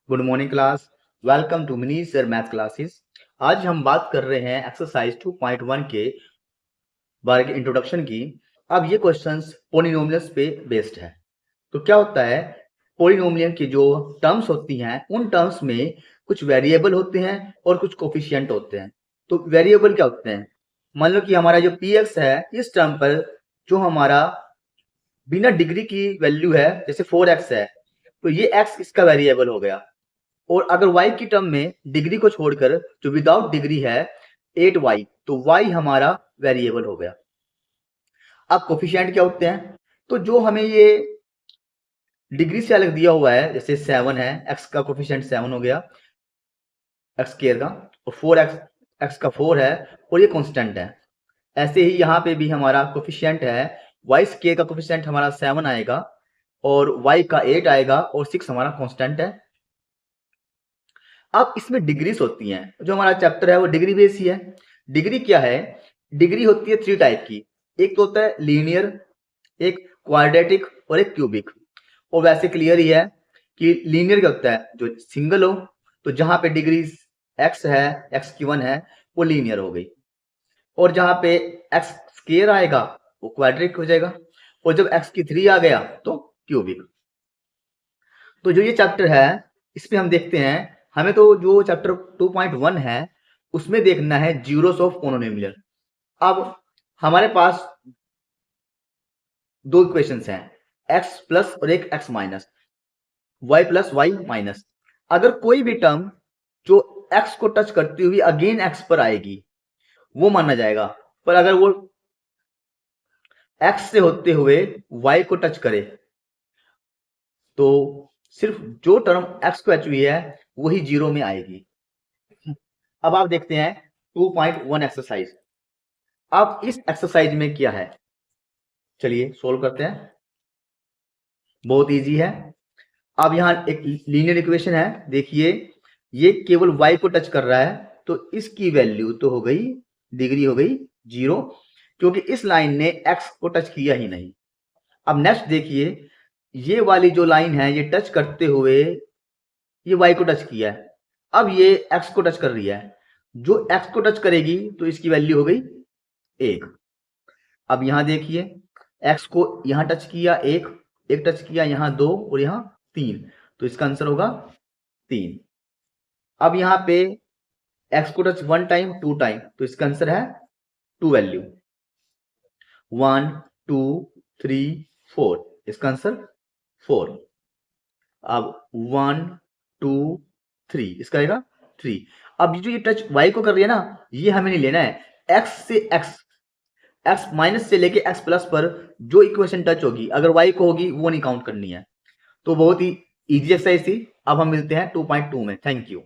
Good morning class. Welcome to mini sir math classes. आज हम बात कर रहे हैं एक्सरसाइज 2.1 के बारे के इंट्रोडक्शन की। अब ये क्वेश्चंस पोलिनोमियल्स पे बेस्ड है। तो क्या होता है, पोलिनोमियल की जो टर्म्स होती हैं उन टर्म्स में कुछ वेरिएबल होते हैं और कुछ कोफिशिएंट होते हैं। तो वेरिएबल क्या होते हैं, मान लो कि हमारा जो पी एक्स है इस टर्म पर जो हमारा बिना डिग्री की वैल्यू है, जैसे 4x है, तो ये x इसका वेरिएबल हो गया। और अगर y की टर्म में डिग्री को छोड़कर जो विदाउट डिग्री है 8y, तो y हमारा वेरिएबल हो गया। अब कोफिशिएंट क्या होते हैं, तो जो हमें ये डिग्री से अलग दिया हुआ है, जैसे 7 है, x का कोफिशिएंट 7 हो गया x स्क्वायर का, और 4x का 4 है और ये कांस्टेंट है। ऐसे ही यहाँ पे भी हमारा कोफिशिएंट है, y स्क्वायर का कोफिशिएंट हमारा 7 आएगा और y का 8 आएगा और 6 हमारा कांस्टेंट है। अब इसमें डिग्रीज होती हैं, जो हमारा चैप्टर है वो डिग्री बेस ही है। डिग्री क्या है, डिग्री होती है 3 टाइप की। एक तो होता है लीनियर, एक क्वाड्रेटिक और एक क्यूबिक। और वैसे क्लियर ही है कि लीनियर क्या होता है, जो सिंगल हो, तो जहां पे डिग्री x है, x की 1 है, वो लीनियर हो गई। और जहां पे x स्क्वायर आएगा वो क्वाड्रेटिक हो जाएगा, और जब x की 3 आ गया तो क्यूबिक। तो जो ये चैप्टर है इसमें हम देखते हैं, हमें तो जो चैप्टर 2.1 है उसमें देखना है जीरोस ऑफ पोलिनोमियल। अब हमारे पास दो इक्वेशंस हैं, x प्लस और एक x minus, y plus y minus. अगर कोई भी टर्म जो x को टच करती हुई अगेन x पर आएगी वो माना जाएगा, पर अगर वो x से होते हुए y को टच करे तो सिर्फ जो टर्म x को टच हुई है वही जीरो में आएगी। अब आप देखते हैं 2.1 एक्सरसाइज। अब इस एक्सरसाइज में क्या है, चलिए सोल्व करते हैं। बहुत इजी है। अब यहां एक लीनियर इक्वेशन है, देखिए ये केवल y को टच कर रहा है, तो इसकी वैल्यू तो हो गई, डिग्री हो गई 0, क्योंकि इस लाइन ने x को टच किया ही नहीं। अब नेक्स्ट देखिए, ये वाली जो लाइन है ये टच करते हुए ये y को टच किया है, अब ये x को टच कर रही है, जो x को टच करेगी तो इसकी वैल्यू हो गई 1। अब यहां देखिए x को यहां टच किया 1, एक टच किया यहां 2 और यहां 3, तो इसका आंसर होगा 3। अब यहां पे x को टच 1 टाइम 2 टाइम, तो इसका आंसर है 2 वैल्यू, 1 2 3 4, इसका आंसर 4। अब 1 2 3, इसका आएगा 3। अब जो ये टच y को कर रही है ना, ये हमें नहीं लेना है, x से x माइनस से लेके x प्लस पर जो इक्वेशन टच होगी अगर y को होगी वो नहीं काउंट करनी है। तो बहुत ही इजी एक्सरसाइज थी। अब हम मिलते हैं 2.2 में। Thank you.